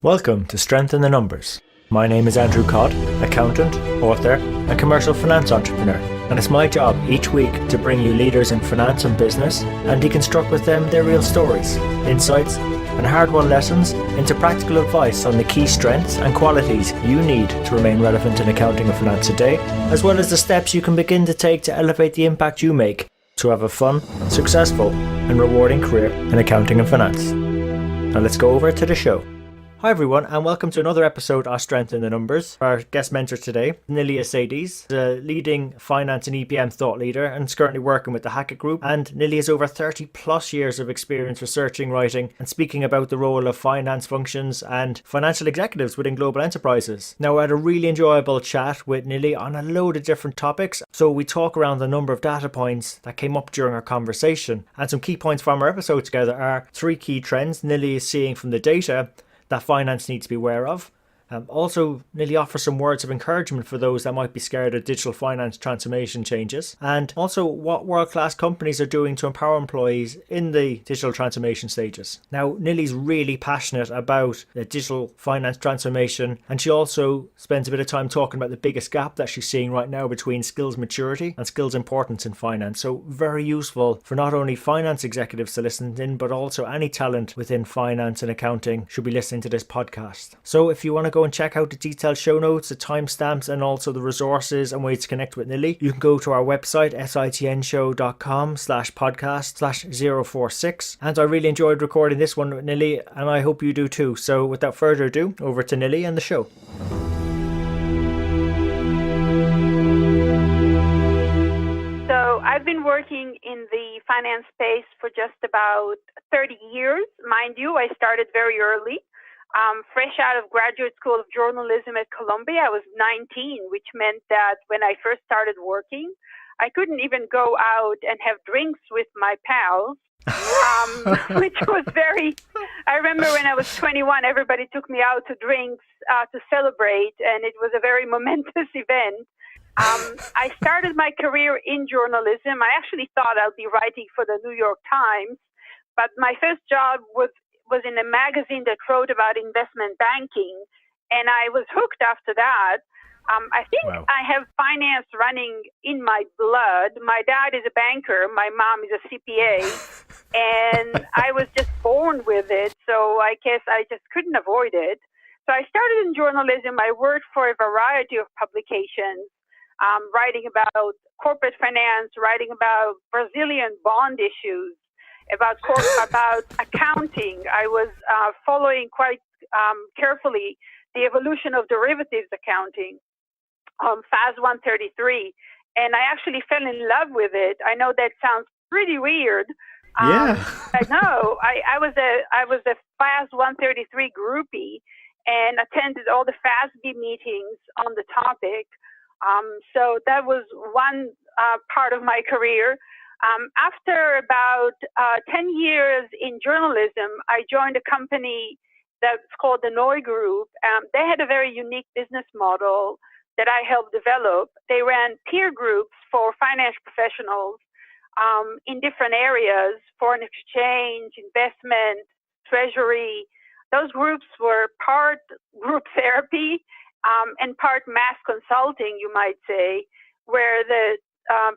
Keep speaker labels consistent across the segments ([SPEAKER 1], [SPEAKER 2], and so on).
[SPEAKER 1] Welcome to Strength in the Numbers. My name is Andrew Codd, accountant, author, and commercial finance entrepreneur, and it's my job each week to bring you leaders in finance and business and deconstruct with them their real stories, insights, and hard-won lessons into practical advice on the key strengths and qualities you need to remain relevant in accounting and finance today, as well as the steps you can begin to take to elevate the impact you make to have a fun, successful, and rewarding career in accounting and finance. Now let's go over to the show. Hi everyone, and welcome to another episode of Strength in the Numbers. Our guest mentor today, Nilly Essaides, a leading finance and EPM thought leader and is currently working with the Hackett Group. And Nilly has over 30 plus years of experience researching, writing and speaking about the role of finance functions and financial executives within global enterprises. Now, I had a really enjoyable chat with Nilly on a load of different topics. So we talk around a number of data points that came up during our conversation. And some key points from our episode together are 3 key trends Nilly is seeing from the data that finance needs to be aware of. Also, Nilly offers some words of encouragement for those that might be scared of digital finance transformation changes, and also what world-class companies are doing to empower employees in the digital transformation stages. Now, Nilly's really passionate about the digital finance transformation, and she also spends a bit of time talking about the biggest gap that she's seeing right now between skills maturity and skills importance in finance. So very useful for not only finance executives to listen in, but also any talent within finance and accounting should be listening to this podcast. So if you want to go and check out the detailed show notes, the timestamps, and also the resources and ways to connect with Nilly, you can go to our website, sitnshow.com/podcast/046. And I really enjoyed recording this one with Nilly, and I hope you do too. So without further ado, over to Nilly and the show.
[SPEAKER 2] So I've been working in the finance space for just about 30 years. Mind you, I started very early. Fresh out of graduate school of journalism at Columbia, I was 19, which meant that when I first started working, I couldn't even go out and have drinks with my pals, which was I remember when I was 21, everybody took me out to drinks to celebrate, and it was a very momentous event. I started my career in journalism. I actually thought I'd be writing for the New York Times, but my first job was in a magazine that wrote about investment banking, and I was hooked after that. I think
[SPEAKER 1] Wow.
[SPEAKER 2] I have finance running in my blood. My dad is a banker. My mom is a CPA, and I was just born with it, so I guess I just couldn't avoid it. So I started in journalism. I worked for a variety of publications, writing about corporate finance, writing about Brazilian bond issues, about accounting. I was following quite carefully the evolution of derivatives accounting, FAS 133, and I actually fell in love with it. I know that sounds pretty weird.
[SPEAKER 1] Yeah.
[SPEAKER 2] I know. I was a FAS 133 groupie and attended all the FASB meetings on the topic. So that was one part of my career. After about 10 years in journalism, I joined a company that's called the Nilly Group. They had a very unique business model that I helped develop. They ran peer groups for finance professionals in different areas: foreign exchange, investment, treasury. Those groups were part group therapy and part mass consulting, you might say, where the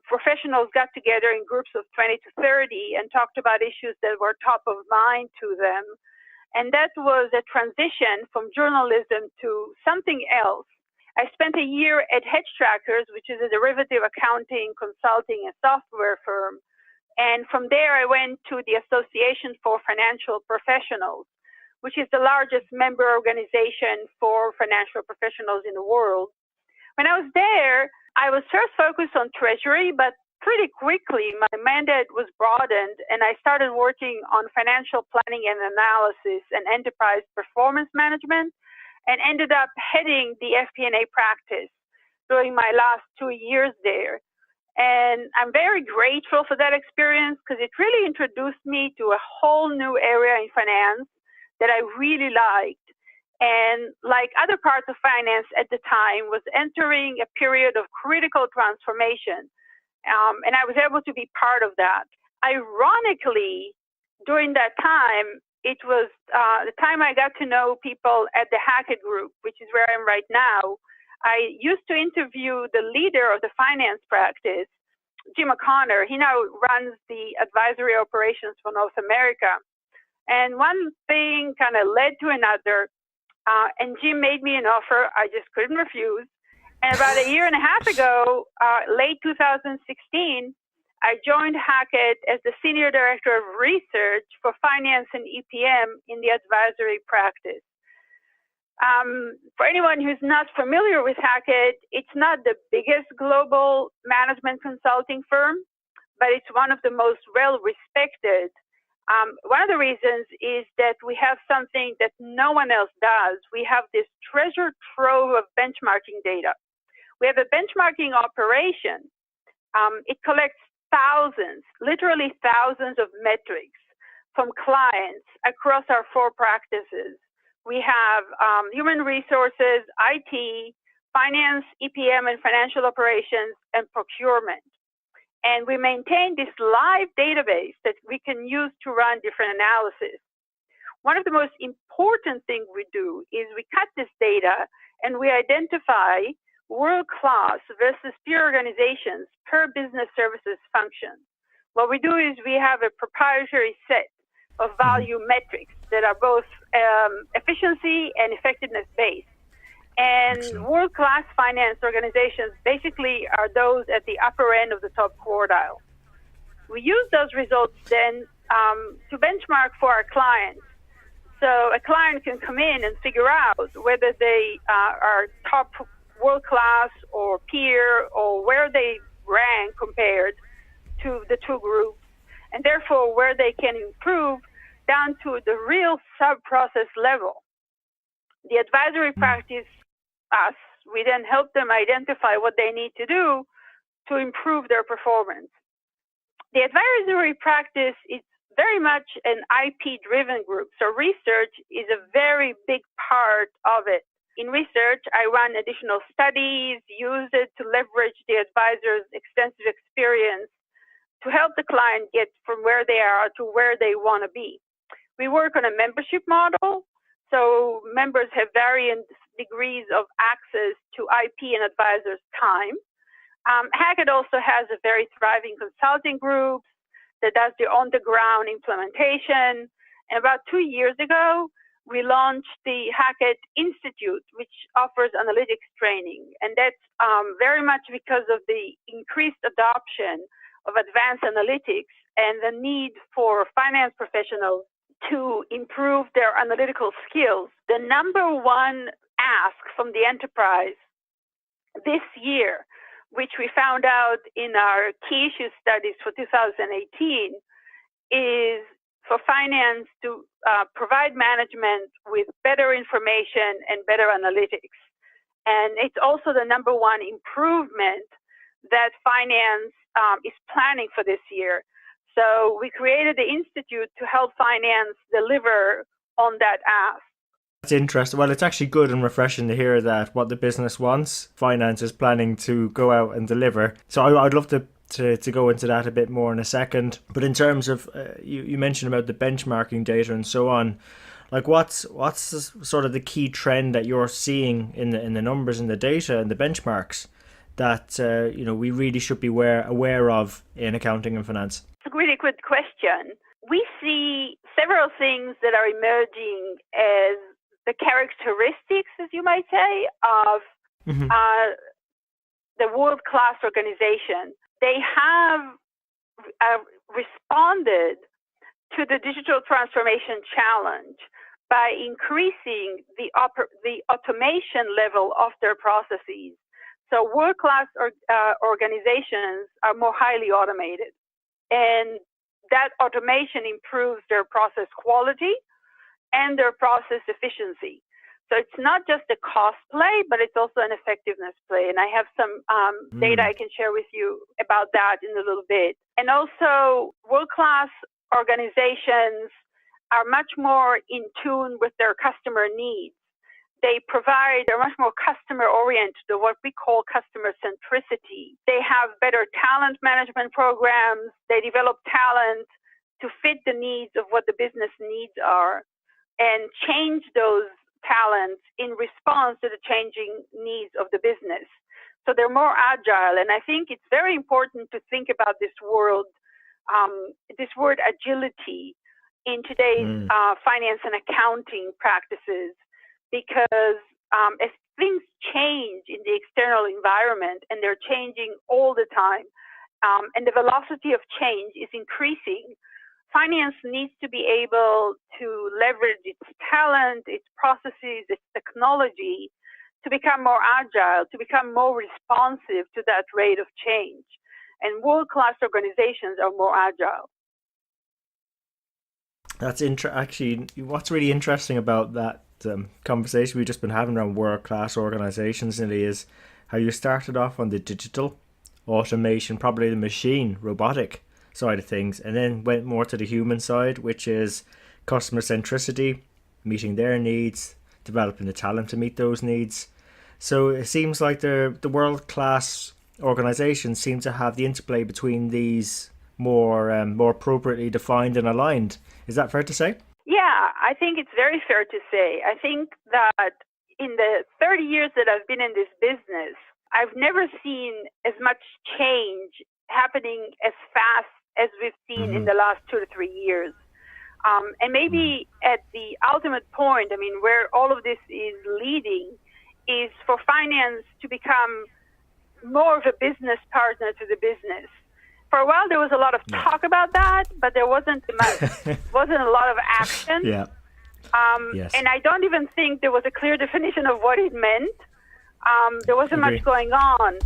[SPEAKER 2] professionals got together in groups of 20 to 30 and talked about issues that were top of mind to them. And that was a transition from journalism to something else. I spent a year at Hedge Trackers, which is a derivative accounting, consulting, and software firm. And from there, I went to the Association for Financial Professionals, which is the largest member organization for financial professionals in the world. When I was there, I was first focused on treasury, but pretty quickly my mandate was broadened and I started working on financial planning and analysis and enterprise performance management, and ended up heading the FP&A practice during my last 2 years there. And I'm very grateful for that experience because it really introduced me to a whole new area in finance that I really liked. And like other parts of finance at the time, was entering a period of critical transformation. And I was able to be part of that. Ironically, during that time, it was the time I got to know people at the Hackett Group, which is where I am right now. I used to interview the leader of the finance practice, Jim O'Connor. He now runs the advisory operations for North America. And one thing kind of led to another, and Jim made me an offer I just couldn't refuse. And about a year and a half ago, late 2016, I joined Hackett as the Senior Director of Research for Finance and EPM in the advisory practice. For anyone who's not familiar with Hackett, it's not the biggest global management consulting firm, but it's one of the most well-respected. One of the reasons is that we have something that no one else does. We have this treasure trove of benchmarking data. We have a benchmarking operation. It collects thousands, literally thousands of metrics from clients across our 4 practices. We have human resources, IT, finance, EPM, and financial operations, and procurement. And we maintain this live database that we can use to run different analysis. One of the most important things we do is we cut this data and we identify world-class versus peer organizations per business services function. What we do is we have a proprietary set of value metrics that are both efficiency and effectiveness based. And world-class finance organizations basically are those at the upper end of the top quartile. We use those results then to benchmark for our clients. So a client can come in and figure out whether they are top world-class or peer or where they rank compared to the 2 groups, and therefore where they can improve down to the real sub-process level. The advisory practice, we then help them identify what they need to do to improve their performance. The advisory practice is very much an IP-driven group, so research is a very big part of it. In research, I run additional studies, use it to leverage the advisor's extensive experience to help the client get from where they are to where they want to be. We work on a membership model, so members have varying degrees of access to IP and advisors' time. Hackett also has a very thriving consulting group that does the on-the-ground implementation. And about 2 years ago, we launched the Hackett Institute, which offers analytics training. And that's very much because of the increased adoption of advanced analytics and the need for finance professionals to improve their analytical skills. The number one ask from the enterprise this year, which we found out in our key issue studies for 2018, is for finance to provide management with better information and better analytics. And it's also the number one improvement that finance is planning for this year. So we created the Institute to help finance deliver on that ask.
[SPEAKER 1] That's interesting. Well, it's actually good and refreshing to hear that what the business wants, finance is planning to go out and deliver. So I'd love to go into that a bit more in a second. But in terms of, you mentioned about the benchmarking data and so on, like what's sort of the key trend that you're seeing in the numbers and the data and the benchmarks that we really should be aware of in accounting and finance?
[SPEAKER 2] It's a really good question. We see several things that are emerging as the characteristics, as you might say, of the world-class organization. They have responded to the digital transformation challenge by increasing the automation level of their processes. So world-class organizations are more highly automated, and that automation improves their process quality and their process efficiency. So it's not just a cost play, but it's also an effectiveness play. And I have some data I can share with you about that in a little bit. And also, world-class organizations are much more in tune with their customer needs. They're much more customer-oriented, or what we call customer centricity. They have better talent management programs. They develop talent to fit the needs of what the business needs are and change those talents in response to the changing needs of the business. So they're more agile. And I think it's very important to think about this word agility in today's finance and accounting practices, because as things change in the external environment, and they're changing all the time, and the velocity of change is increasing, finance needs to be able to leverage its talent, its processes, its technology to become more agile, to become more responsive to that rate of change. And world-class organizations are more agile.
[SPEAKER 1] That's actually, what's really interesting about that conversation we've just been having around world-class organizations, Nilly, is how you started off on the digital automation, probably the machine, robotic side of things, and then went more to the human side, which is customer centricity, meeting their needs, developing the talent to meet those needs. So it seems like the world-class organizations seem to have the interplay between these more appropriately defined and aligned. Is that fair to say?
[SPEAKER 2] Yeah, I think it's very fair to say. I think that in the 30 years that I've been in this business, I've never seen as much change happening as fast as we've seen in the last 2 to 3 years. And maybe at the ultimate point, I mean, where all of this is leading is for finance to become more of a business partner to the business. For a while, there was a lot of talk about that, but there wasn't a lot of action.
[SPEAKER 1] Yeah. Yes.
[SPEAKER 2] And I don't even think there was a clear definition of what it meant. There wasn't much going on.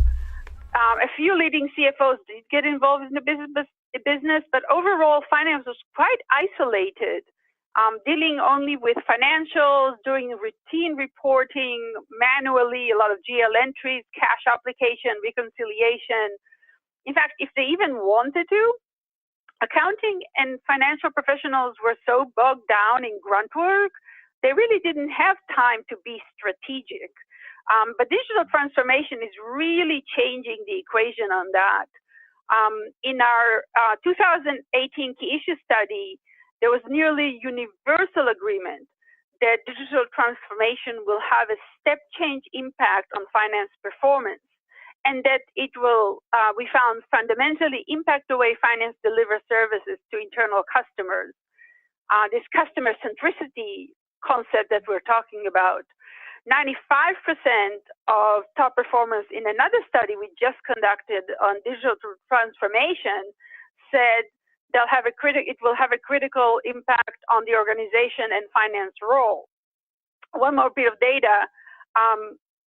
[SPEAKER 2] A few leading CFOs did get involved in the business, but overall, finance was quite isolated, dealing only with financials, doing routine reporting manually, a lot of GL entries, cash application, reconciliation. In fact, if they even wanted to, accounting and financial professionals were so bogged down in grunt work, they really didn't have time to be strategic. But digital transformation is really changing the equation on that. In our 2018 key issue study, there was nearly universal agreement that digital transformation will have a step change impact on finance performance, and that it will, we found, fundamentally impact the way finance delivers services to internal customers. This customer centricity concept that we're talking about. 95% of top performers in another study we just conducted on digital transformation said it will have a critical impact on the organization and finance role. One more bit of data,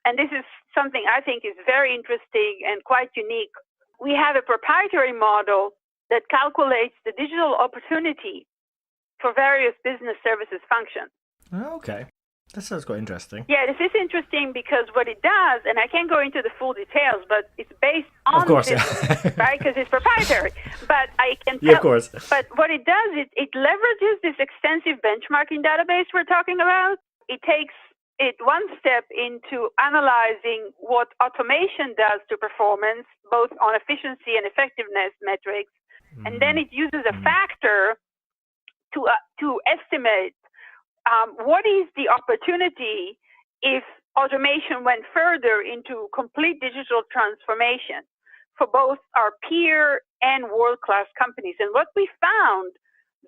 [SPEAKER 2] and this is something I think is very interesting and quite unique. We have a proprietary model that calculates the digital opportunity for various business services functions.
[SPEAKER 1] Okay. That sounds quite interesting.
[SPEAKER 2] Yeah, this is interesting because what it does, and I can't go into the full details, but it's based on business, right? Because it's proprietary. But I can tell.
[SPEAKER 1] Yeah, of course.
[SPEAKER 2] But what it does is it leverages this extensive benchmarking database we're talking about. It takes it one step into analyzing what automation does to performance, both on efficiency and effectiveness metrics, and then it uses a factor to estimate what is the opportunity if automation went further into complete digital transformation for both our peer and world-class companies. And what we found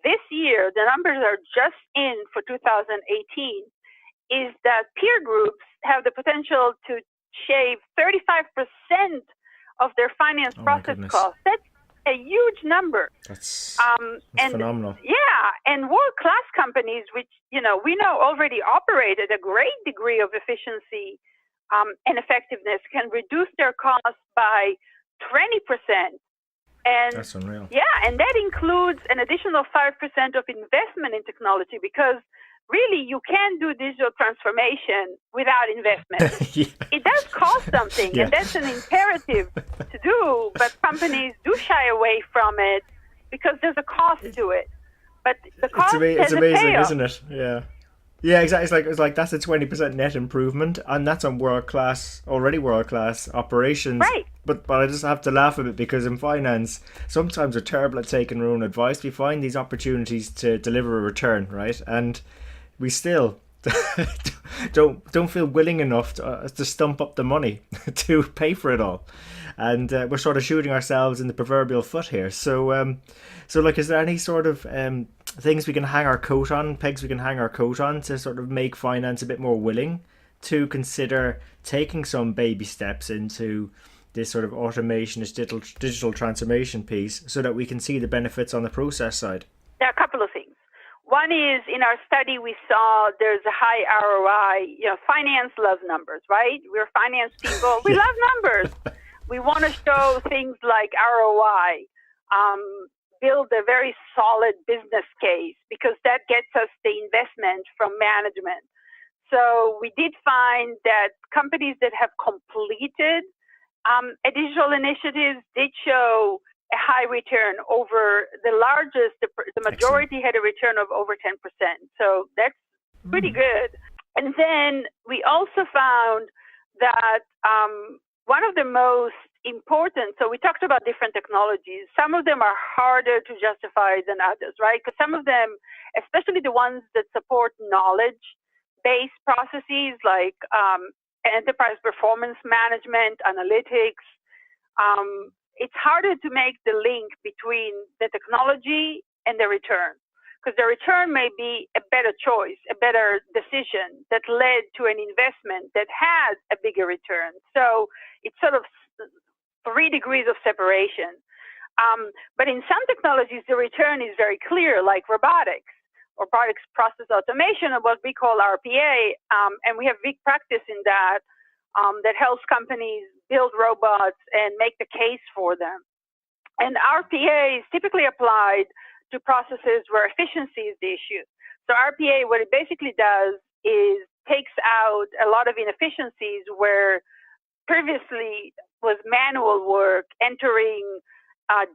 [SPEAKER 2] this year, the numbers are just in for 2018, is that peer groups have the potential to shave 35% of their finance process costs. That's a huge number.
[SPEAKER 1] That's
[SPEAKER 2] and
[SPEAKER 1] phenomenal.
[SPEAKER 2] Yeah, and world-class companies, which we know already operate at a great degree of efficiency and effectiveness, can reduce their costs by 20%. And
[SPEAKER 1] that's unreal.
[SPEAKER 2] Yeah, and that includes an additional 5% of investment in technology, because really you can't do digital transformation without investment. It does cost something, and that's an imperative to do, but companies do shy away from it because there's a cost to it. But the cost
[SPEAKER 1] it's
[SPEAKER 2] has
[SPEAKER 1] amazing,
[SPEAKER 2] a payoff.
[SPEAKER 1] isn't it? Yeah, exactly. It's like that's a 20% net improvement, and that's on already world class operations.
[SPEAKER 2] Right.
[SPEAKER 1] But I just have to laugh a bit because in finance, sometimes we're terrible at taking our own advice. We find these opportunities to deliver a return, right? And we still don't feel willing enough to stump up the money to pay for it all, and we're sort of shooting ourselves in the proverbial foot here. So like, is there any sort of things we can hang our coat on, pegs we can hang our coat on to sort of make finance a bit more willing to consider taking some baby steps into this sort of automation, this digital transformation piece, so that we can see the benefits on the process side?
[SPEAKER 2] There are a couple of things. One is, in our study, we saw there's a high ROI. Finance loves numbers, right? We're finance people. We
[SPEAKER 1] Yeah.
[SPEAKER 2] love numbers. We want to show things like ROI, build a very solid business case, because that gets us the investment from management. So we did find that companies that have completed a digital initiative did show a high return over the largest. The majority
[SPEAKER 1] Excellent.
[SPEAKER 2] had a return of over 10%. So that's pretty good. And then we also found that one of the most important, so we talked about different technologies. Some of them are harder to justify than others, right? Because some of them, especially the ones that support knowledge-based processes like enterprise performance management, analytics, it's harder to make the link between the technology and the return, because the return may be a better choice, a better decision that led to an investment that has a bigger return. So it's sort of 3 degrees of separation. But in some technologies, the return is very clear, like robotics or robotics process automation, or what we call RPA. And we have big practice in that, that helps companies build robots and make the case for them. And RPA is typically applied to processes where efficiency is the issue. So RPA, what it basically does is takes out a lot of inefficiencies where previously was manual work, entering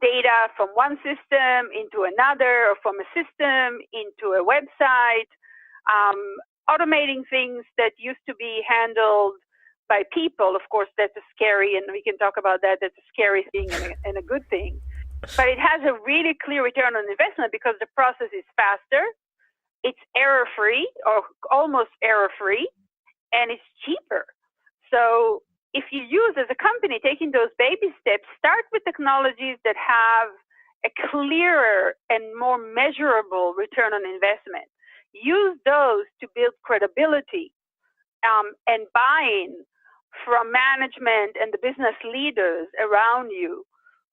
[SPEAKER 2] data from one system into another, or from a system into a website, automating things that used to be handled by people. Of course, that's a scary, and we can talk about that. That's a scary thing and a good thing. But it has a really clear return on investment because the process is faster, it's error-free or almost error-free, and it's cheaper. So if you use, as a company, taking those baby steps, start with technologies that have a clearer and more measurable return on investment. Use those to build credibility and buy-in from management and the business leaders around you.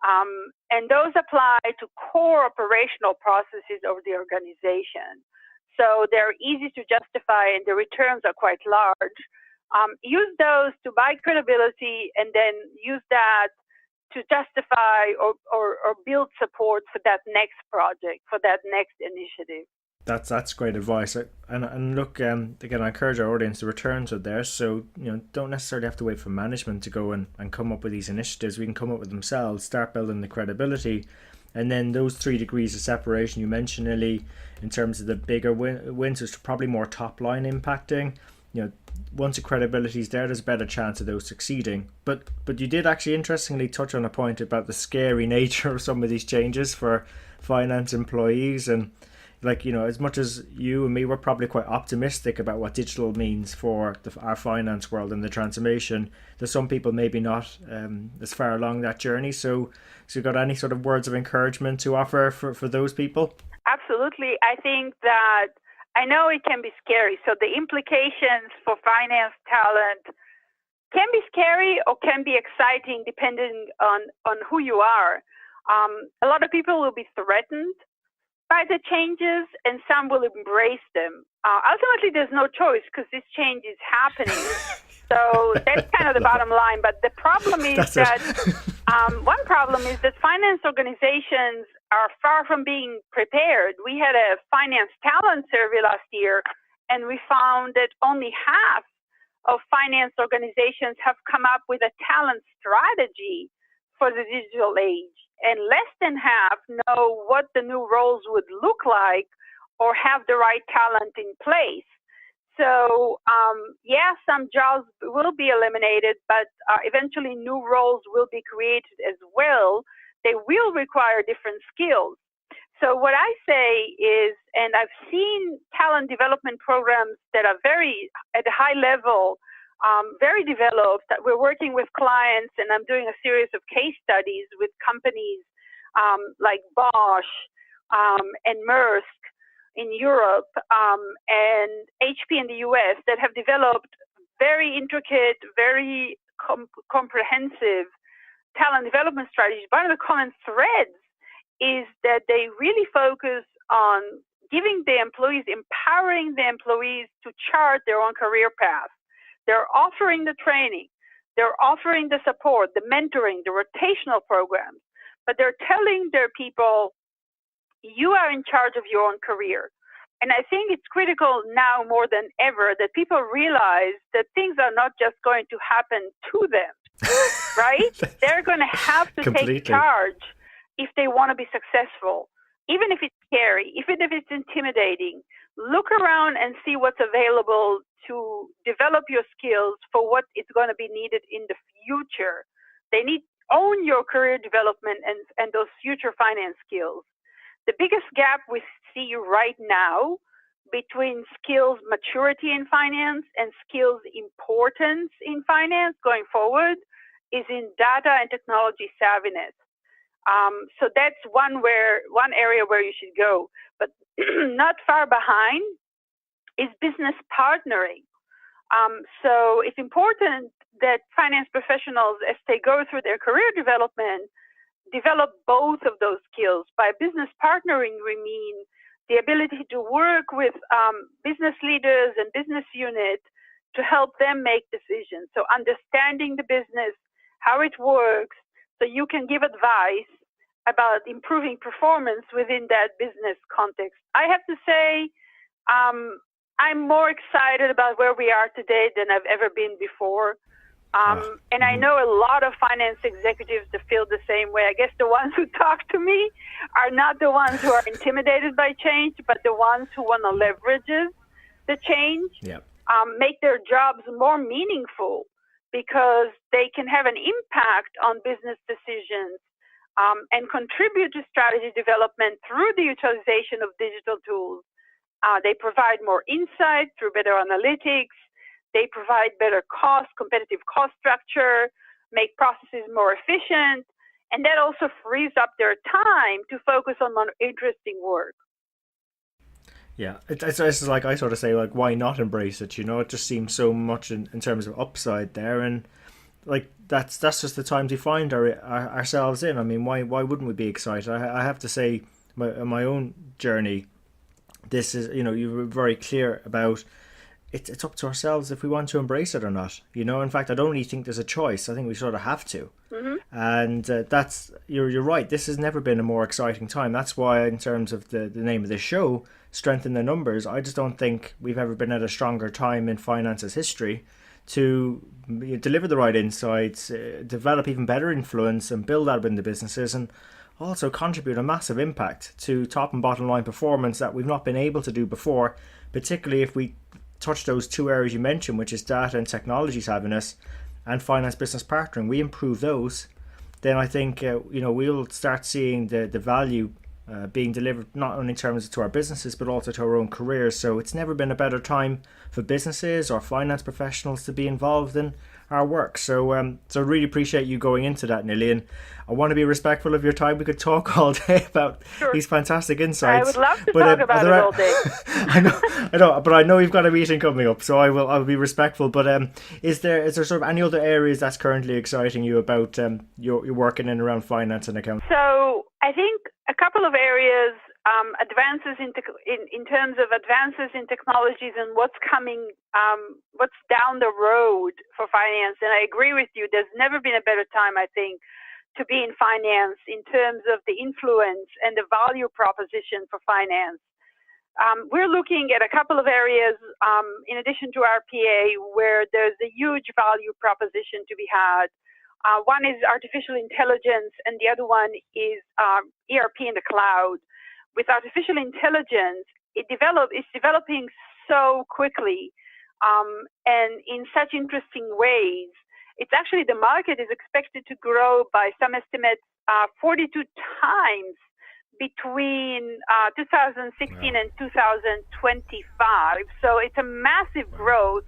[SPEAKER 2] And those apply to core operational processes of the organization. So they're easy to justify and the returns are quite large. Use those to buy credibility and then use that to justify or build support for that next project, for that next initiative.
[SPEAKER 1] That's great advice. And look, again, I encourage our audience. The returns are there, so don't necessarily have to wait for management to go and come up with these initiatives. We can come up with themselves, start building the credibility, and then those 3 degrees of separation you mentioned, Nilly, in terms of the bigger wins, is probably more top line impacting. Once the credibility is there, there's a better chance of those succeeding. But you did actually interestingly touch on a point about the scary nature of some of these changes for finance employees. And as much as you and me, we're probably quite optimistic about what digital means for our finance world and the transformation. There's some people maybe not as far along that journey. So you got any sort of words of encouragement to offer for those people?
[SPEAKER 2] Absolutely. I think that I know it can be scary. So the implications for finance talent can be scary or can be exciting depending on who you are. A lot of people will be threatened by the changes and some will embrace them. Ultimately, there's no choice because this change is happening. So that's kind of the bottom line. But the problem is that one problem is that finance organizations are far from being prepared. We had a finance talent survey last year, and we found that only half of finance organizations have come up with a talent strategy for the digital age, and less than half know what the new roles would look like or have the right talent in place. So, some jobs will be eliminated, but eventually new roles will be created as well. They will require different skills. So what I say is, and I've seen talent development programs that are very at a high level, very developed. That we're working with clients, and I'm doing a series of case studies with companies like Bosch and Maersk in Europe and HP in the US that have developed very intricate, very comprehensive talent development strategies. One of the common threads is that they really focus on giving the employees, empowering the employees to chart their own career path. They're offering the training, they're offering the support, the mentoring, the rotational programs, but they're telling their people, you are in charge of your own career. And I think it's critical now more than ever that people realize that things are not just going to happen to them, right? They're going to have to take charge if they want to be successful, even if it's scary, even if it's intimidating. Look around and see what's available to develop your skills for what is going to be needed in the future. They need own your career development and those future finance skills. The biggest gap we see right now between skills maturity in finance and skills importance in finance going forward is in data and technology savviness. So that's one area where you should go. But not far behind is business partnering. So it's important that finance professionals, as they go through their career development, develop both of those skills. By business partnering, we mean the ability to work with business leaders and business units to help them make decisions. So understanding the business, how it works, so you can give advice about improving performance within that business context. I have to say, I'm more excited about where we are today than I've ever been before. And I know a lot of finance executives that feel the same way. I guess the ones who talk to me are not the ones who are intimidated by change, but the ones who want to leverage the change, make their jobs more meaningful because they can have an impact on business decisions and contribute to strategy development through the utilization of digital tools. They provide more insight through better analytics. They provide better competitive cost structure, make processes more efficient, and that also frees up their time to focus on more interesting work.
[SPEAKER 1] Yeah, it's like I sort of say, like, why not embrace it? It just seems so much in terms of upside there, and like that's just the times we find ourselves in. I mean, why wouldn't we be excited? I have to say, my own journey, this is, you were very clear about. It's up to ourselves if we want to embrace it or not. In fact, I don't really think there's a choice. I think we sort of have to. Mm-hmm. And that's you're right. This has never been a more exciting time. That's why, in terms of the name of this show, Strengthen the Numbers, I just don't think we've ever been at a stronger time in finance's history to deliver the right insights, develop even better influence, and build out in the businesses, and also contribute a massive impact to top and bottom line performance that we've not been able to do before, particularly if we touch those two areas you mentioned, which is data and technology savviness and finance business partnering. We improve those, then I think we'll start seeing the value being delivered, not only in terms to our businesses but also to our own careers. So it's never been a better time for businesses or finance professionals to be involved in our work. So so really appreciate you going into that, Nilly, and I want to be respectful of your time. We could talk all day about these fantastic insights.
[SPEAKER 2] I would love to talk about it all day.
[SPEAKER 1] I know, but I know you've got a meeting coming up, so I'll be respectful. But is there sort of any other areas that's currently exciting you about your working in around finance and accounting?
[SPEAKER 2] So I think a couple of areas, advances in terms of advances in technologies and what's coming, what's down the road for finance. And I agree with you. There's never been a better time, I think, to be in finance in terms of the influence and the value proposition for finance. We're looking at a couple of areas in addition to RPA where there's a huge value proposition to be had. One is artificial intelligence, and the other one is ERP in the cloud. With artificial intelligence, it's developing so quickly and in such interesting ways. It's actually, the market is expected to grow by some estimates 42 times between 2016 and 2025. So it's a massive growth.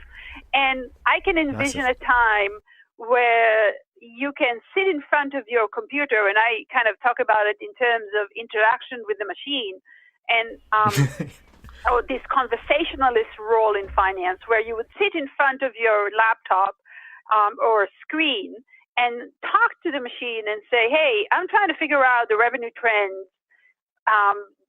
[SPEAKER 2] And I can envision a time where you can sit in front of your computer, and I kind of talk about it in terms of interaction with the machine, and this conversationalist role in finance, where you would sit in front of your laptop or screen and talk to the machine and say, hey, I'm trying to figure out the revenue trends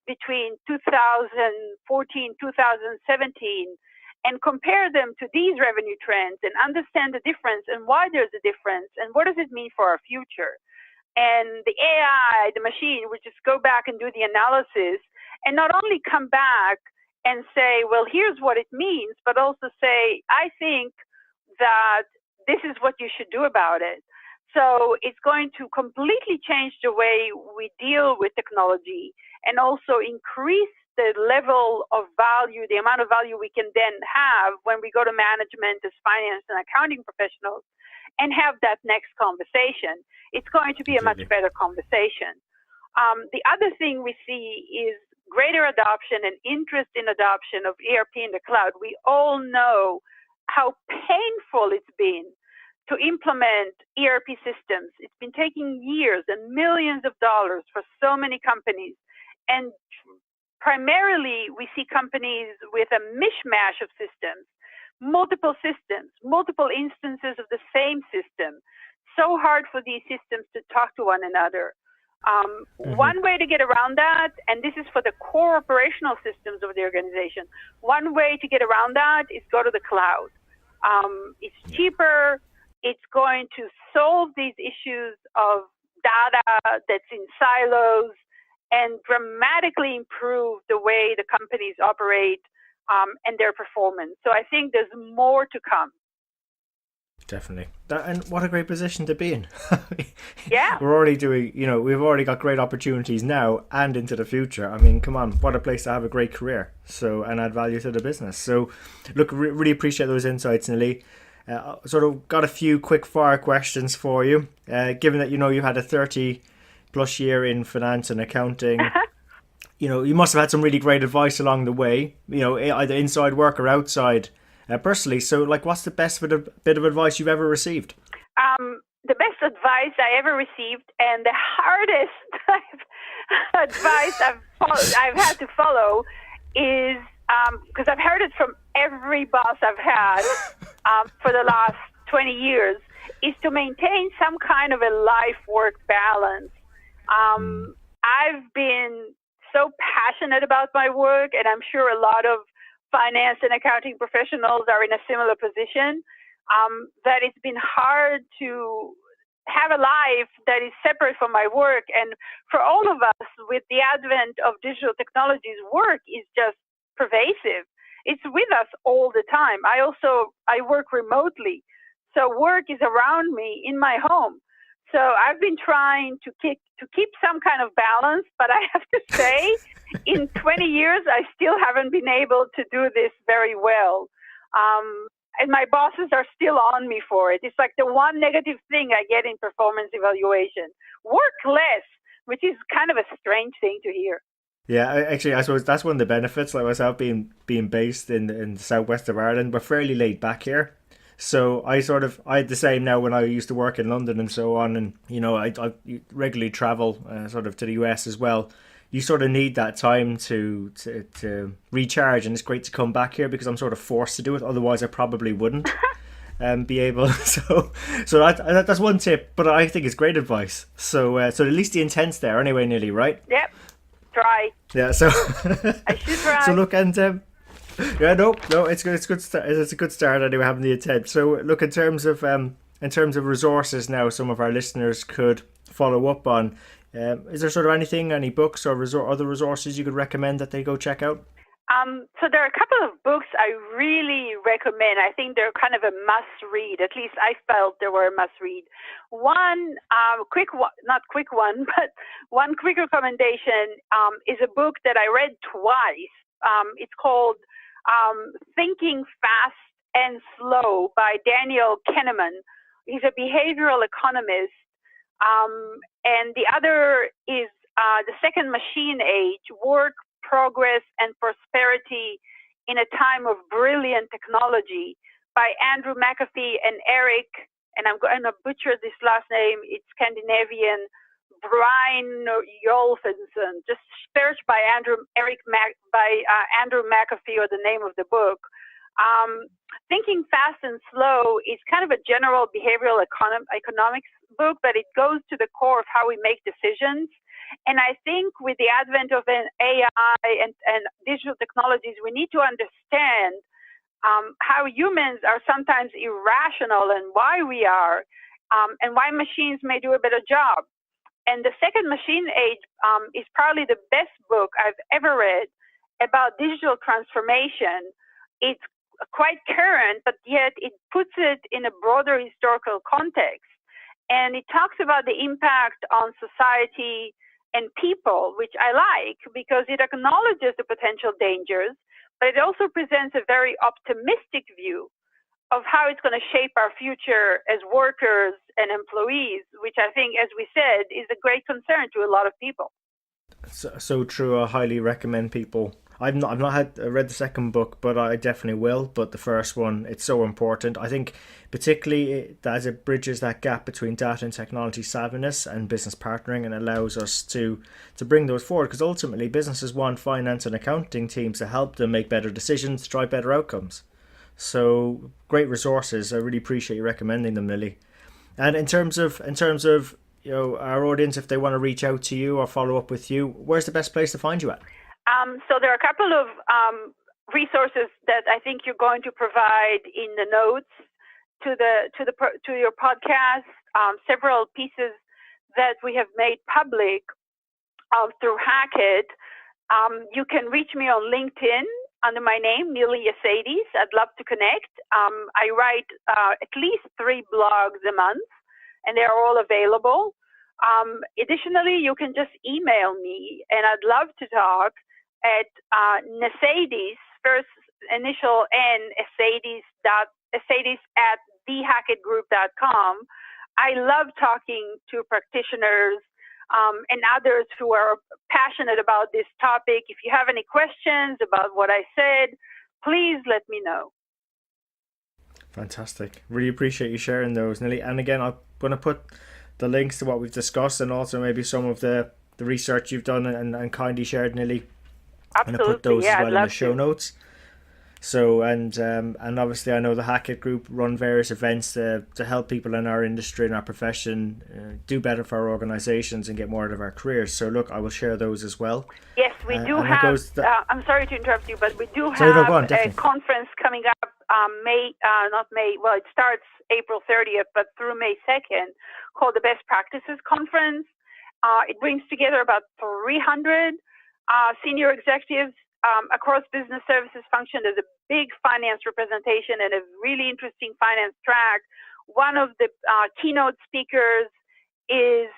[SPEAKER 2] between 2014, 2017, and compare them to these revenue trends and understand the difference and why there's a difference and what does it mean for our future. And the AI, the machine, would just go back and do the analysis and not only come back and say, well, here's what it means, but also say, I think that this is what you should do about it. So it's going to completely change the way we deal with technology and also increase the level of value, the amount of value we can then have when we go to management as finance and accounting professionals and have that next conversation. It's going to be a much better conversation. The other thing we see is greater adoption and interest in adoption of ERP in the cloud. We all know how painful it's been to implement ERP systems. It's been taking years and millions of dollars for so many companies. And primarily, we see companies with a mishmash of systems, multiple instances of the same system. So hard for these systems to talk to one another. One way to get around that, and this is for the core operational systems of the organization, one way to get around that is go to the cloud. It's cheaper. It's going to solve these issues of data that's in silos and dramatically improve the way the companies operate and their performance. So I think there's more to come.
[SPEAKER 1] Definitely. And what a great position to be in.
[SPEAKER 2] Yeah.
[SPEAKER 1] We're already doing, we've already got great opportunities now and into the future. I mean, come on, what a place to have a great career. So, and add value to the business. So, look, really appreciate those insights, Nilly. Sort of got a few quick fire questions for you. Given that, you had a 30 plus year in finance and accounting, you must have had some really great advice along the way, either inside work or outside. Personally, so what's the best bit of advice you've ever received?
[SPEAKER 2] The best advice I ever received, and the hardest advice I've had to follow, is because I've heard it from every boss I've had for the last 20 years, is to maintain some kind of a life-work balance. I've been so passionate about my work, and I'm sure a lot of finance and accounting professionals are in a similar position, that it's been hard to have a life that is separate from my work. And for all of us, with the advent of digital technologies, work is just pervasive. It's with us all the time. I work remotely, so work is around me in my home. So I've been trying to keep some kind of balance, but I have to say, in 20 years, I still haven't been able to do this very well. And my bosses are still on me for it. It's like the one negative thing I get in performance evaluation. Work less, which is kind of a strange thing to hear.
[SPEAKER 1] Yeah, actually, I suppose that's one of the benefits. Like myself being based in the southwest of Ireland, we're fairly laid back here. So I had the same now when I used to work in London and so on, and I regularly travel sort of to the US as well. You sort of need that time to recharge, and it's great to come back here because I'm sort of forced to do it. Otherwise, I probably wouldn't be able. So that's one tip, but I think it's great advice. So at least the intent's there anyway, Nilly, right?
[SPEAKER 2] Yep, try.
[SPEAKER 1] Yeah. So
[SPEAKER 2] I should try.
[SPEAKER 1] So look, and yeah, no, it's good. It's a good start anyway, having the intent. So look, in terms of resources now, some of our listeners could follow up on. Is there sort of any books or other resources you could recommend that they go check out?
[SPEAKER 2] So there are a couple of books I really recommend. I think they're kind of a must-read. At least I felt they were a must-read. One quick recommendation is a book that I read twice. It's called Thinking Fast and Slow by Daniel Kahneman. He's a behavioral economist. And the other is The Second Machine Age, Work, Progress, and Prosperity in a Time of Brilliant Technology by Andrew McAfee and Eric, and I'm going to butcher this last name, it's Scandinavian, Brian Jolfenson. Just search by Andrew McAfee or the name of the book. Thinking Fast and Slow is kind of a general behavioral economics book, but it goes to the core of how we make decisions. And I think with the advent of an AI and digital technologies, we need to understand how humans are sometimes irrational and why we are, and why machines may do a better job. And The Second Machine Age is probably the best book I've ever read about digital transformation. It's quite current, but yet it puts it in a broader historical context. And it talks about the impact on society and people, which I like because it acknowledges the potential dangers, but it also presents a very optimistic view of how it's going to shape our future as workers and employees, which I think, as we said, is a great concern to a lot of people.
[SPEAKER 1] So true. I highly recommend people. I've not read the second book, but I definitely will. But the first one, it's so important. I think particularly as it bridges that gap between data and technology savviness and business partnering, and allows us to bring those forward, because ultimately businesses want finance and accounting teams to help them make better decisions, drive better outcomes. So great resources. I really appreciate you recommending them, Nilly. And in terms of our audience, if they want to reach out to you or follow up with you, where's the best place to find you at?
[SPEAKER 2] So there are a couple of resources that I think you're going to provide in the notes to your podcast. Several pieces that we have made public through Hackett. You can reach me on LinkedIn under my name, Nilly Essaides. I'd love to connect. I write at least 3 blogs a month, and they're all available. Additionally, you can just email me, and I'd love to talk at Essaides, first initial N, Essaides at thehackettgroup.com. I love talking to practitioners and others who are passionate about this topic. If you have any questions about what I said, please let me know.
[SPEAKER 1] Fantastic. Really appreciate you sharing those, Nilly. And again, I'm going to put the links to what we've discussed, and also maybe some of the research you've done and kindly shared, Nilly.
[SPEAKER 2] Absolutely.
[SPEAKER 1] I'm going to put those as well in the show
[SPEAKER 2] to.
[SPEAKER 1] notes. So, and obviously I know the Hackett Group run various events to help people in our industry and our profession do better for our organisations and get more out of our careers. So look, I will share those as well.
[SPEAKER 2] Yes, we do have, I'm sorry to interrupt you, but we do have a conference coming up it starts April 30th, but through May 2nd, called the Best Practices Conference. It brings together about 300 senior executives across business services function. There's a big finance representation and a really interesting finance track. One of the keynote speakers is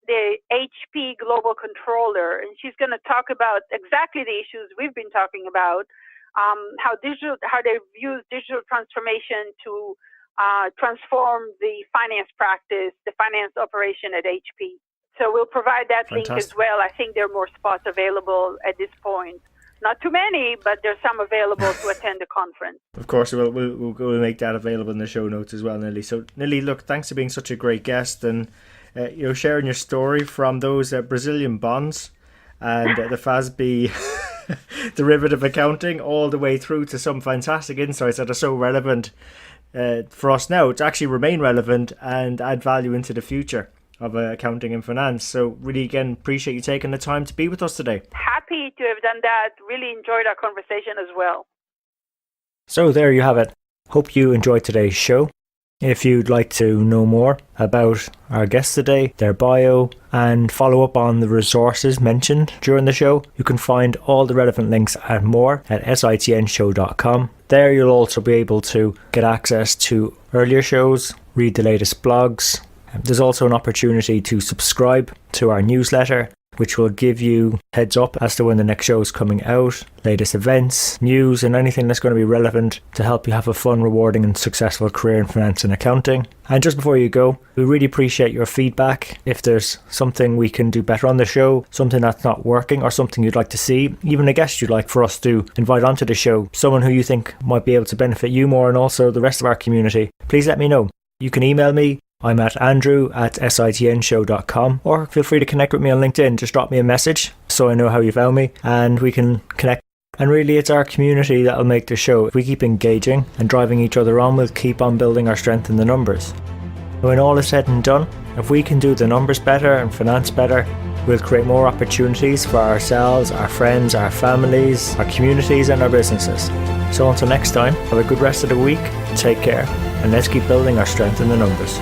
[SPEAKER 2] the HP Global Controller, and she's going to talk about exactly the issues we've been talking about, how they've used digital transformation to transform the finance practice, the finance operation at HP. So we'll provide that link as well. I think there are more spots available at this point. Not too many, but there's some available to attend the conference.
[SPEAKER 1] Of course, we'll make that available in the show notes as well, Nilly. So, Nilly, look, thanks for being such a great guest and sharing your story from those Brazilian bonds and the FASB derivative accounting all the way through to some fantastic insights that are so relevant for us now to actually remain relevant and add value into the future of accounting and finance. So really, again, appreciate you taking the time to be with us today.
[SPEAKER 2] Happy to have done that. Really enjoyed our conversation as well.
[SPEAKER 1] So there you have it. Hope you enjoyed today's show. If you'd like to know more about our guests today, their bio, and follow up on the resources mentioned during the show, you can find all the relevant links and more at sitnshow.com. There you'll also be able to get access to earlier shows, read the latest blogs. There's also an opportunity to subscribe to our newsletter, which will give you heads up as to when the next show is coming out, latest events, news, and anything that's going to be relevant to help you have a fun, rewarding, and successful career in finance and accounting. And just before you go, we really appreciate your feedback. If there's something we can do better on the show, something that's not working, or something you'd like to see, even a guest you'd like for us to invite onto the show, someone who you think might be able to benefit you more and also the rest of our community, please let me know. You can email me. I'm at andrew@sitnshow.com, or feel free to connect with me on LinkedIn. Just drop me a message so I know how you found me and we can connect. And really, it's our community that'll make the show. If we keep engaging and driving each other on, we'll keep on building our strength in the numbers. When all is said and done, if we can do the numbers better and finance better, we'll create more opportunities for ourselves, our friends, our families, our communities, and our businesses. So until next time, have a good rest of the week, take care, and let's keep building our strength in the numbers.